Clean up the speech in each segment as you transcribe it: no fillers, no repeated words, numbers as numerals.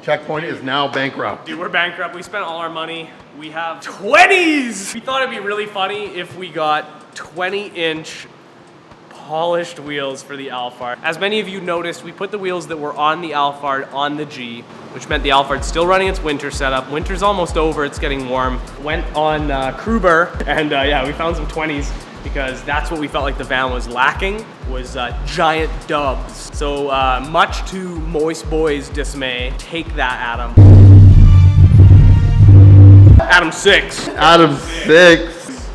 Checkpoint is now bankrupt. Dude, we're bankrupt. We spent all our money. We have 20s! We thought it'd be really funny if we got 20-inch polished wheels for the Alphard. As many of you noticed, we put the wheels that were on the Alphard on the G, which meant the Alphard's still running its winter setup. Winter's almost over, it's getting warm. Went on Kruber, and yeah, we found some 20s because that's what we felt like the van was lacking, was giant dubs. So much to Moist Boy's dismay, take that, Adam. Adam 6. Adam 6.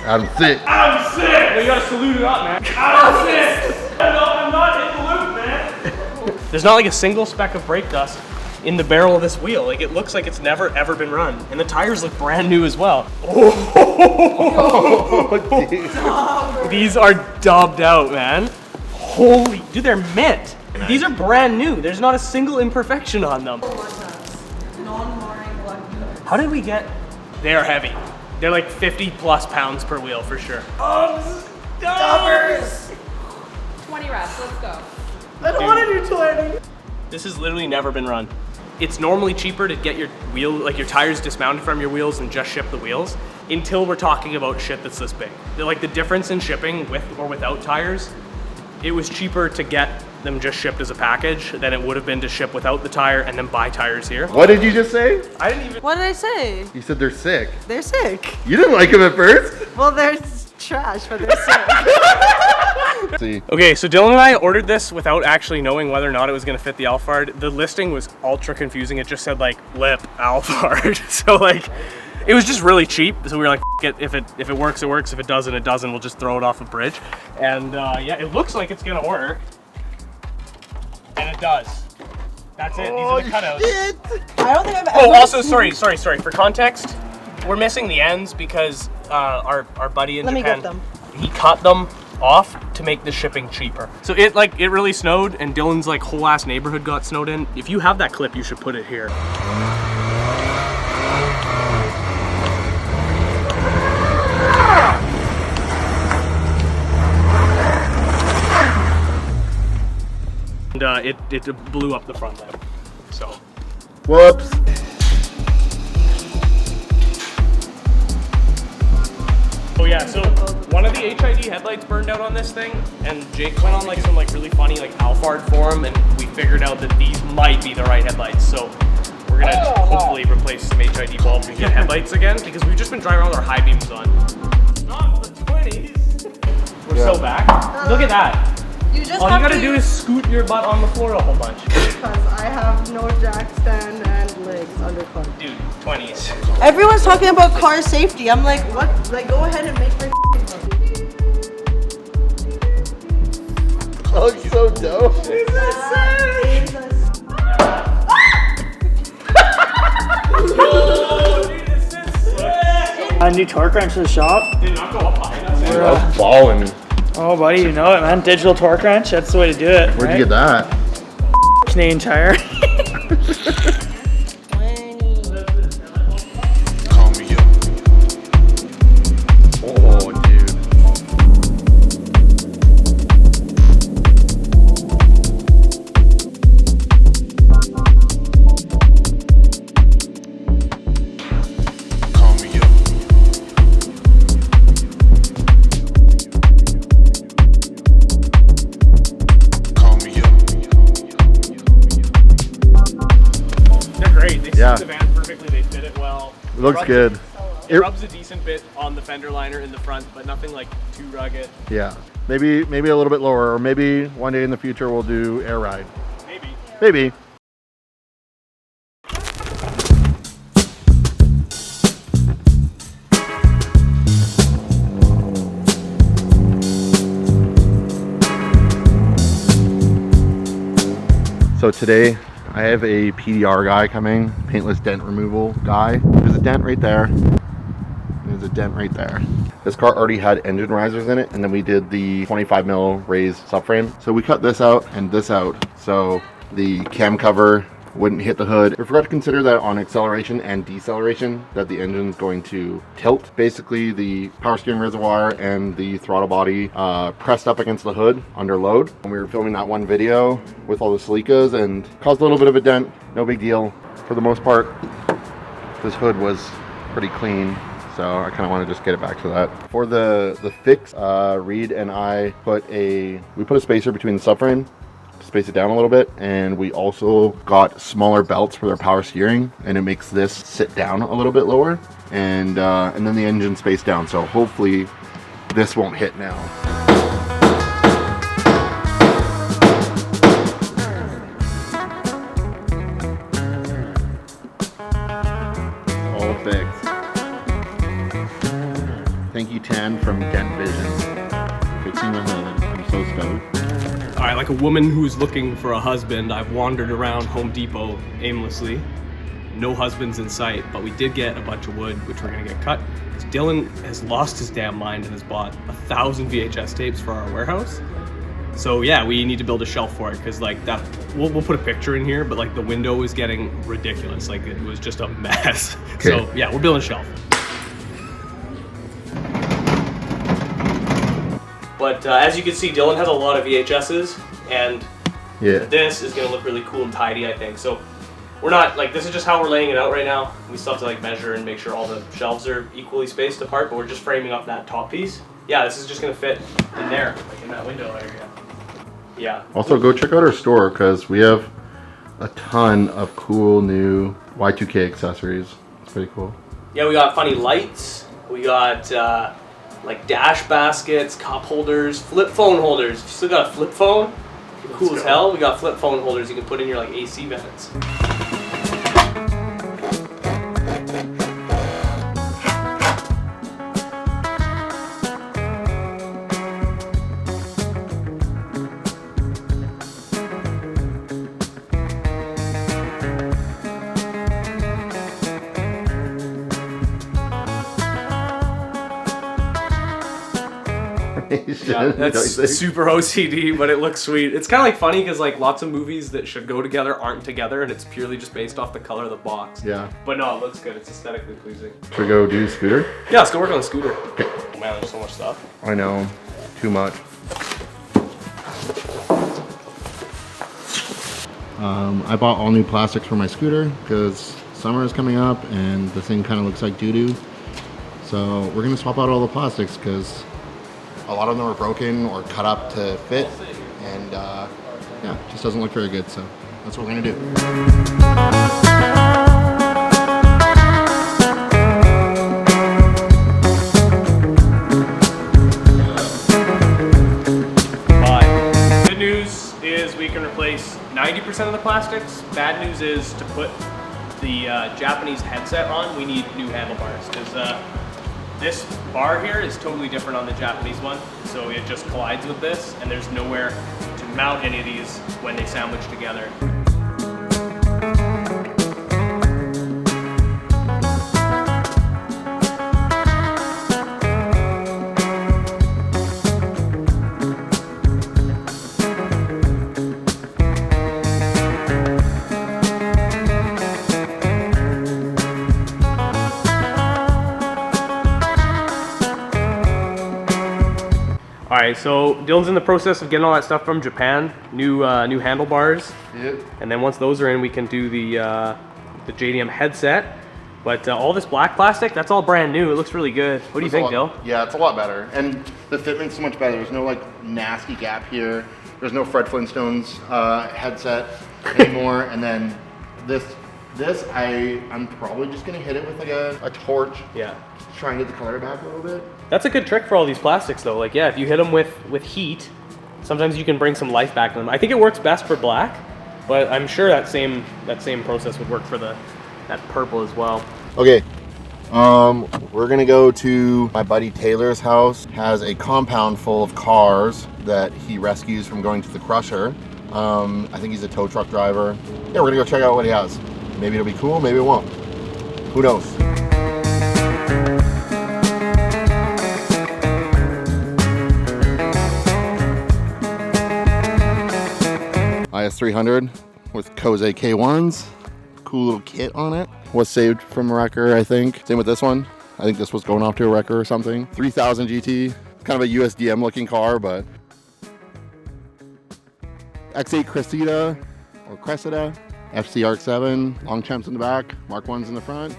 Adam 6. Adam 6! Well, you gotta salute it up, man. Adam 6! I'm not in the loop, man. There's not like a single speck of brake dust in the barrel of this wheel. Like, it looks like it's never ever been run. And the tires look brand new as well. Oh, these are dubbed out, man. Holy, dude, they're mint. These are brand new. There's not a single imperfection on them. How did we get? They are heavy. They're like 50 plus pounds per wheel for sure. Dubbers! 20 reps, let's go. I don't want to do 20. This has literally never been run. It's normally cheaper to get your wheel, like your tires dismounted from your wheels and just ship the wheels until we're talking about shit that's this big. Like the difference in shipping with or without tires, it was cheaper to get them just shipped as a package than it would have been to ship without the tire and then buy tires here. What did you just say? I didn't even. What did I say? You said they're sick. They're sick. You didn't like them at first? Well, they're trash, but they're sick. See. Okay, so Dylan and I ordered this without actually knowing whether or not it was going to fit the Alphard. The listing was ultra confusing. It just said like lip Alphard. So like, it was just really cheap. So we were like, F it, if it works, it works. If it doesn't, it doesn't. We'll just throw it off a bridge. And yeah, it looks like it's gonna work. And it does. That's it. These are the cutouts. Shit. I don't think I've ever. Oh, also, sorry. For context, we're missing the ends because our buddy in Let me Japan, get them. he cut them off to make the shipping cheaper. So it really snowed, and Dylan's like whole ass neighborhood got snowed in. If you have that clip, you should put it here. And it blew up the front end. So. Whoops. Oh yeah, so one of the HID headlights burned out on this thing, and Jake went on like some like really funny like Alphard forum, and we figured out that these might be the right headlights. So we're gonna hopefully replace some HID bulbs and get headlights again, because we've just been driving around with our high beams on. Not the 20s. We're so back. Look at that. All you gotta do is scoot your butt on the floor a whole bunch. Because I have no jack stand and legs undercut. Dude, 20s. Everyone's talking about car safety. I'm like, what? Like, go ahead and make my Oh, it's so dope. A new torque wrench to the shop. Did not go up behind us. I'm balling. Oh, buddy, you know it, man. Digital torque wrench. That's the way to do it. Where'd right? you get that? Canadian Tire. Oh, dude. Yeah. The van perfectly, they fit it well. It looks good. It rubs a decent bit on the fender liner in the front, but nothing like too rugged. Yeah. Maybe a little bit lower, or maybe one day in the future we'll do air ride. Maybe. Maybe. So today I have a PDR guy coming, paintless dent removal guy. There's a dent right there. There's a dent right there. This car already had engine risers in it, and then we did the 25 mil raised subframe. So we cut this out and this out. So the cam cover wouldn't hit the hood. We forgot to consider that on acceleration and deceleration, that the engine's going to tilt. Basically, the power steering reservoir and the throttle body pressed up against the hood under load. And we were filming that one video with all the Celikas and caused a little bit of a dent. No big deal. For the most part, this hood was pretty clean. So I kind of want to just get it back to that. For the fix, Reed and I we put a spacer between the subframe to space it down a little bit, and we also got smaller belts for their power steering, and it makes this sit down a little bit lower, and then the engine spaced down. So hopefully this won't hit now. All fixed. Thank you, Tan from Dent Vision. Fixing the hood. I'm so stoked. All right, like a woman who's looking for a husband, I've wandered around Home Depot aimlessly. No husbands in sight, but we did get a bunch of wood, which we're gonna get cut. Dylan has lost his damn mind and has bought 1,000 VHS tapes for our warehouse. So yeah, we need to build a shelf for it, because like that, we'll put a picture in here, but like the window is getting ridiculous. Like it was just a mess. Okay. So yeah, we're building a shelf. But as you can see, Dylan has a lot of VHSs, and this is gonna look really cool and tidy, I think. So we're not, like, this is just how we're laying it out right now. We still have to like measure and make sure all the shelves are equally spaced apart, but we're just framing up that top piece. Yeah, this is just gonna fit in there, like in that window area. Yeah. Also, go check out our store, because we have a ton of cool new Y2K accessories. It's pretty cool. Yeah, we got funny lights. We got like dash baskets, cup holders, flip phone holders. If you still got a flip phone, cool as hell. We got flip phone holders you can put in your like AC vents. Yeah, that's super OCD, but it looks sweet. It's kind of like funny because like lots of movies that should go together aren't together, and it's purely just based off the color of the box. Yeah. But no, it looks good. It's aesthetically pleasing. Should we go do scooter? Yeah, let's go work on the scooter. Okay. Oh man, there's so much stuff. I know. Too much. I bought all new plastics for my scooter because summer is coming up and the thing kind of looks like doo-doo. So we're going to swap out all the plastics because a lot of them are broken or cut up to fit, and yeah, it just doesn't look very good, so that's what we're gonna do. Bye. Good news is we can replace 90% of the plastics. Bad news is to put the Japanese headset on, we need new handlebars, because this bar here is totally different on the Japanese one, so it just collides with this, and there's nowhere to mount any of these when they sandwich together. All right, so Dylan's in the process of getting all that stuff from Japan, new handlebars. Yep. And then once those are in, we can do the JDM headset. But all this black plastic, that's all brand new. It looks really good. What do you think, Dyl? Yeah, it's a lot better. And the fitment's so much better. There's no like nasty gap here. There's no Fred Flintstone's headset anymore. And then this I'm probably just gonna hit it with like a torch. Yeah. Just try and get the color back a little bit. That's a good trick for all these plastics though. Like, yeah, if you hit them with heat, sometimes you can bring some life back to them. I think it works best for black, but I'm sure that same process would work for that purple as well. Okay, we're gonna go to my buddy Taylor's house. Has a compound full of cars that he rescues from going to the crusher. I think he's a tow truck driver. Yeah, we're gonna go check out what he has. Maybe it'll be cool, maybe it won't. Who knows? IS300, with Koze K1s. Cool little kit on it. Was saved from a wrecker, I think. Same with this one. I think this was going off to a wrecker or something. 3000 GT. Kind of a USDM looking car, but X8 Cressida or Cressida. FC Arc 7. Longchamps in the back. Mark 1s in the front.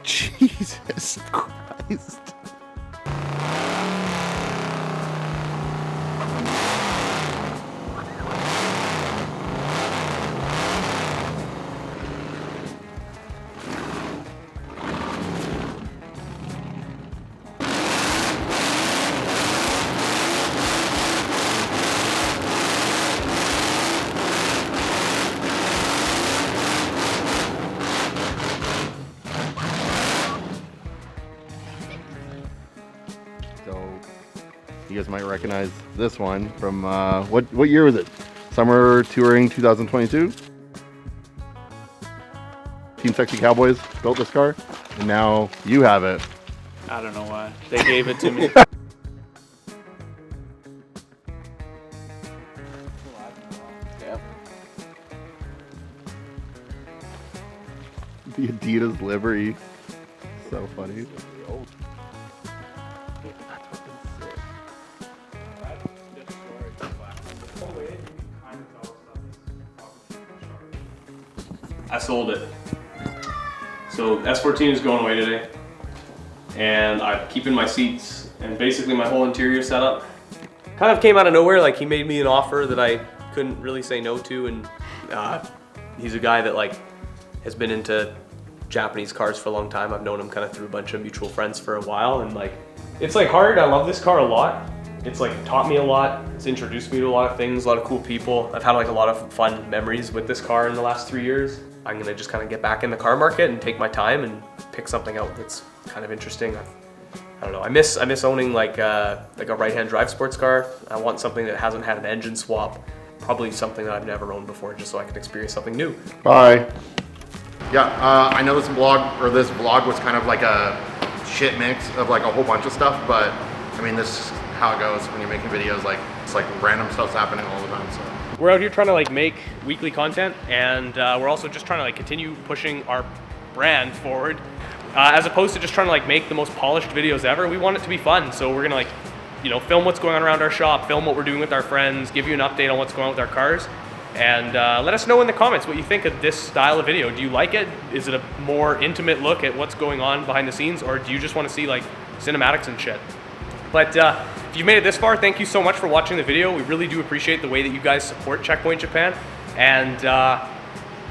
Jesus Christ. You guys might recognize this one from what year was it? Summer Touring 2022. Team Sexy Cowboys built this car, and now you have it. I don't know why. They gave it to me. The Adidas livery. So funny. I sold it. So S14 is going away today, and I'm keeping my seats and basically my whole interior setup. Kind of came out of nowhere. Like, he made me an offer that I couldn't really say no to, and he's a guy that like has been into Japanese cars for a long time. I've known him kind of through a bunch of mutual friends for a while, and like it's like hard. I love this car a lot. It's like taught me a lot. It's introduced me to a lot of things, a lot of cool people. I've had like a lot of fun memories with this car in the last 3 years. I'm gonna just kind of get back in the car market and take my time and pick something out that's kind of interesting. I don't know. I miss owning like a right-hand drive sports car. I want something that hasn't had an engine swap. Probably something that I've never owned before, just so I can experience something new. Bye. Yeah, I know this vlog was kind of like a shit mix of like a whole bunch of stuff, but I mean, this is how it goes when you're making videos. Like, it's like random stuff's happening all the time. So we're out here trying to like make weekly content, and we're also just trying to like continue pushing our brand forward. As opposed to just trying to like make the most polished videos ever, we want it to be fun. So we're gonna like, you know, film what's going on around our shop, film what we're doing with our friends, give you an update on what's going on with our cars, and let us know in the comments what you think of this style of video. Do you like it? Is it a more intimate look at what's going on behind the scenes, or do you just want to see like cinematics and shit? But if you've made it this far, thank you so much for watching the video. We really do appreciate the way that you guys support Checkpoint Japan. And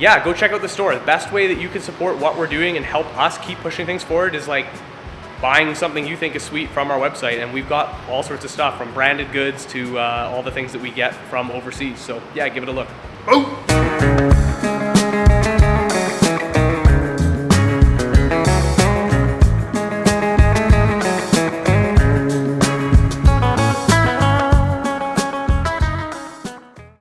yeah, go check out the store. The best way that you can support what we're doing and help us keep pushing things forward is like buying something you think is sweet from our website. And we've got all sorts of stuff, from branded goods to all the things that we get from overseas. So yeah, give it a look. oh.